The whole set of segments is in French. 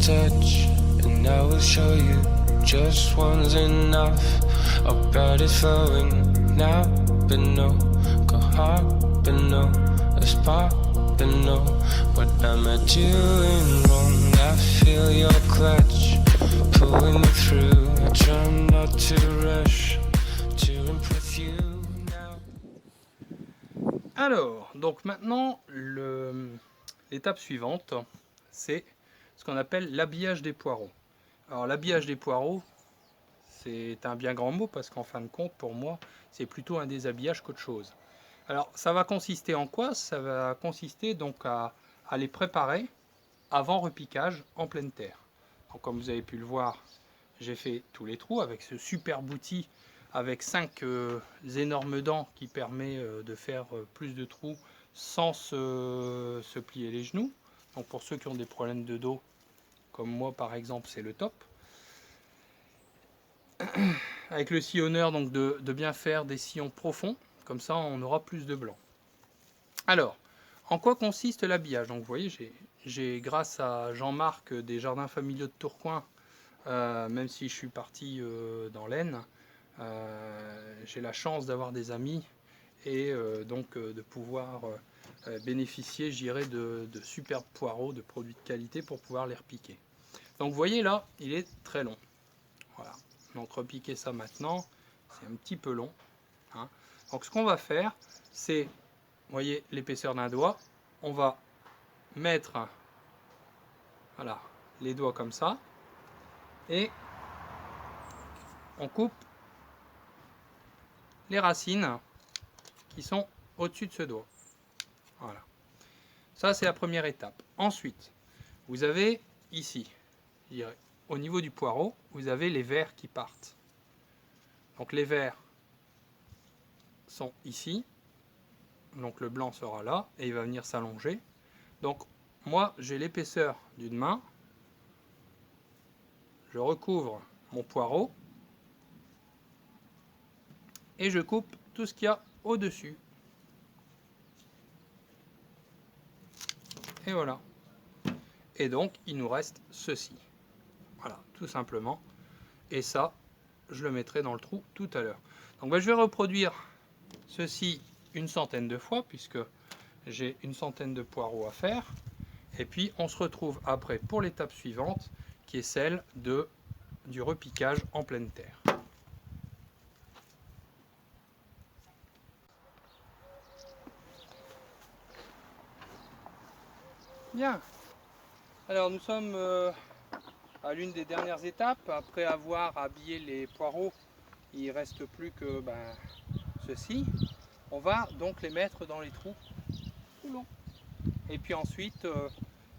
first touch, and I will show you just one's enough. Our blood is flowing now, but no, go hard, but no, a spark, but no. What am I doing wrong? I feel your clutch pulling me through. I try not to rush to impress you now. Alors, donc maintenant, l'étape suivante, c'est ce qu'on appelle l'habillage des poireaux. Alors l'habillage des poireaux, c'est un bien grand mot parce qu'en fin de compte, pour moi, c'est plutôt un déshabillage qu'autre chose. Alors ça va consister en quoi? Ça va consister donc à les préparer avant repiquage en pleine terre. Donc, comme vous avez pu le voir, j'ai fait tous les trous avec ce superbe outil avec 5 énormes dents qui permet de faire plus de trous sans se plier les genoux. Donc pour ceux qui ont des problèmes de dos, comme moi par exemple, c'est le top. Avec le sillonneur, donc de bien faire des sillons profonds, comme ça on aura plus de blanc. Alors, en quoi consiste l'habillage? Donc vous voyez, j'ai grâce à Jean-Marc des Jardins Familiaux de Tourcoing, même si je suis parti dans l'Aisne, j'ai la chance d'avoir des amis et donc de pouvoir bénéficier, je dirais, de superbes poireaux, de produits de qualité pour pouvoir les repiquer. Donc vous voyez là, il est très long. Voilà. Donc repiquer ça maintenant, c'est un petit peu long. Hein. Donc ce qu'on va faire, c'est, vous voyez l'épaisseur d'un doigt, on va mettre voilà, les doigts comme ça et on coupe les racines qui sont au-dessus de ce doigt. Voilà. Ça, c'est la première étape. Ensuite, vous avez ici, je dirais, au niveau du poireau, vous avez les vers qui partent. Donc les vers sont ici. Donc le blanc sera là et il va venir s'allonger. Donc moi, j'ai l'épaisseur d'une main. Je recouvre mon poireau et je coupe tout ce qu'il y a au-dessus. Et voilà. Et donc, il nous reste ceci. Voilà, tout simplement. Et ça, je le mettrai dans le trou tout à l'heure. Donc, ben, je vais reproduire ceci une centaine de fois, puisque j'ai une centaine de poireaux à faire. Et puis, on se retrouve après pour l'étape suivante, qui est celle du repiquage en pleine terre. Bien. Alors, nous sommes à l'une des dernières étapes. Après avoir habillé les poireaux, il ne reste plus que ceci. On va donc les mettre dans les trous tout long. Et puis ensuite,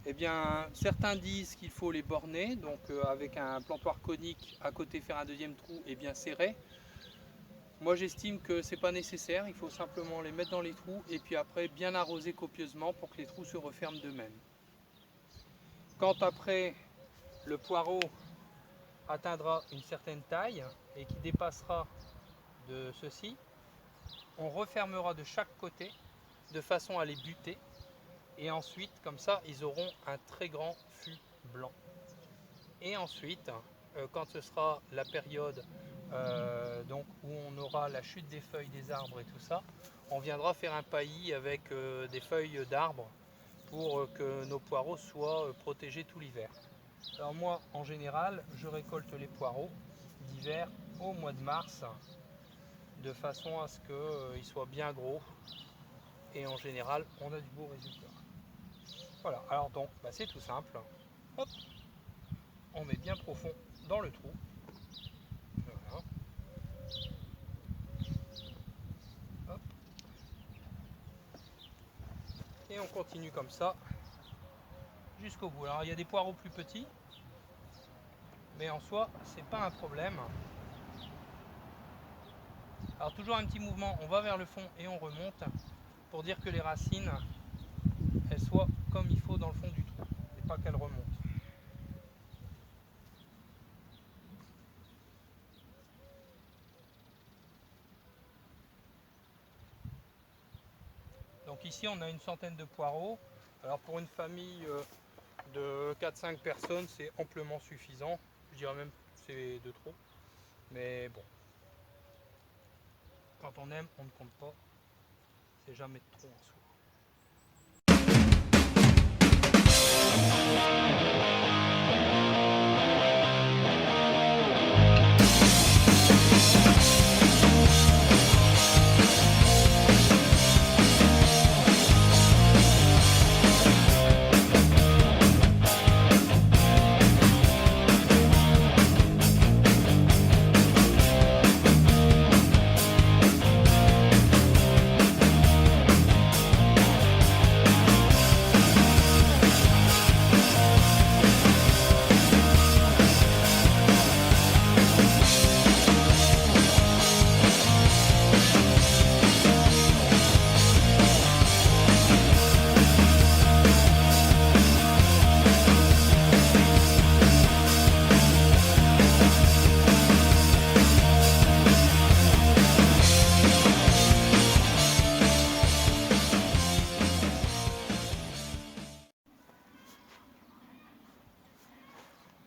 eh bien, certains disent qu'il faut les borner, donc avec un plantoir conique à côté faire un deuxième trou et bien serré. Moi j'estime que c'est pas nécessaire, il faut simplement les mettre dans les trous et puis après bien arroser copieusement pour que les trous se referment d'eux-mêmes. Quand après le poireau atteindra une certaine taille et qui dépassera de ceci, on refermera de chaque côté de façon à les buter et ensuite comme ça ils auront un très grand fût blanc. Et ensuite quand ce sera la période donc où on aura la chute des feuilles des arbres et tout ça, on viendra faire un paillis avec des feuilles d'arbres pour que nos poireaux soient protégés tout l'hiver. Alors moi en général je récolte les poireaux d'hiver au mois de mars de façon à ce qu'ils soient bien gros et en général on a du beau résultat. Voilà, alors donc c'est tout simple. Hop, on met bien profond dans le trou. Voilà. Hop. Et on continue comme ça jusqu'au bout. Alors il y a des poireaux plus petits, mais en soi c'est pas un problème. Alors toujours un petit mouvement, on va vers le fond et on remonte pour dire que les racines elles soient comme il faut dans le fond du trou et pas qu'elles remontent. Donc ici on a une centaine de poireaux. Alors pour une famille de 4-5 personnes, c'est amplement suffisant. Je dirais même que c'est de trop. Mais bon, quand on aime, on ne compte pas. C'est jamais de trop en soi.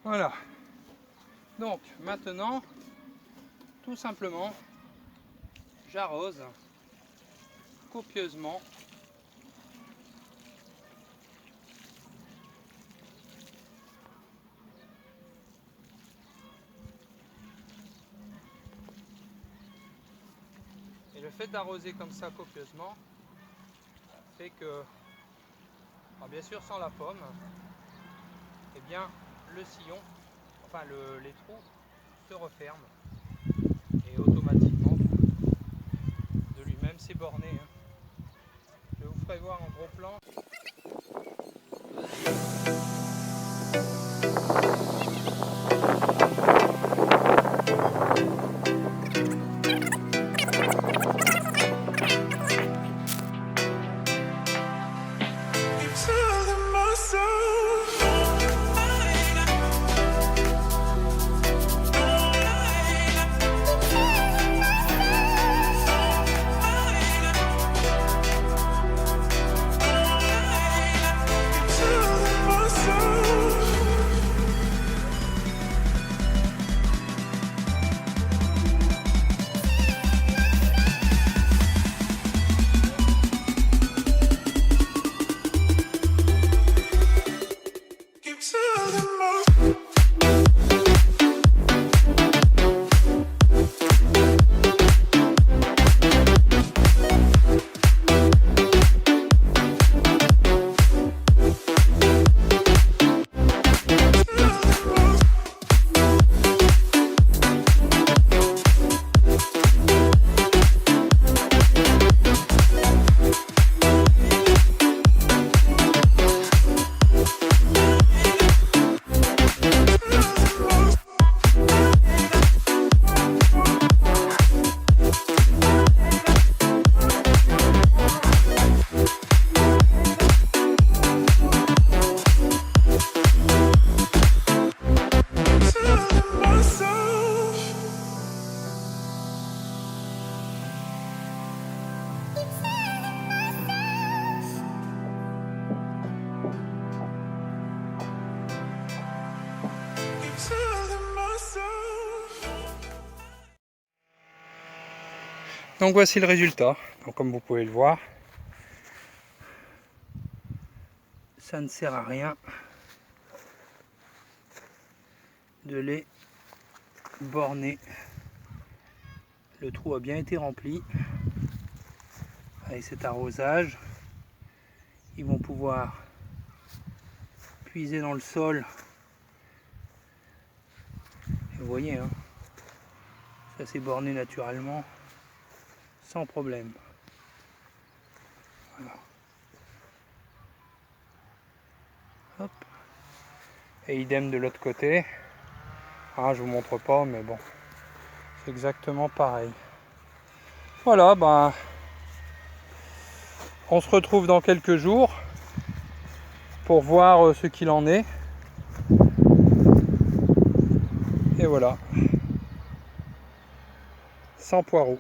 Voilà, donc maintenant, tout simplement, j'arrose copieusement et le fait d'arroser comme ça copieusement fait que, alors bien sûr sans la pomme, eh bien le sillon, enfin les trous se referment et automatiquement de lui-même c'est borné. Je vous ferai voir en gros plan. Donc voici le résultat. Donc, comme vous pouvez le voir, ça ne sert à rien de les borner. Le trou a bien été rempli. Avec cet arrosage, ils vont pouvoir puiser dans le sol. Et vous voyez, hein, ça s'est borné naturellement, sans problème. Voilà. Hop. Et idem de l'autre côté. Ah, je vous montre pas, mais bon, c'est exactement pareil. Voilà, ben, on se retrouve dans quelques jours pour voir ce qu'il en est. Et voilà, sans poireaux.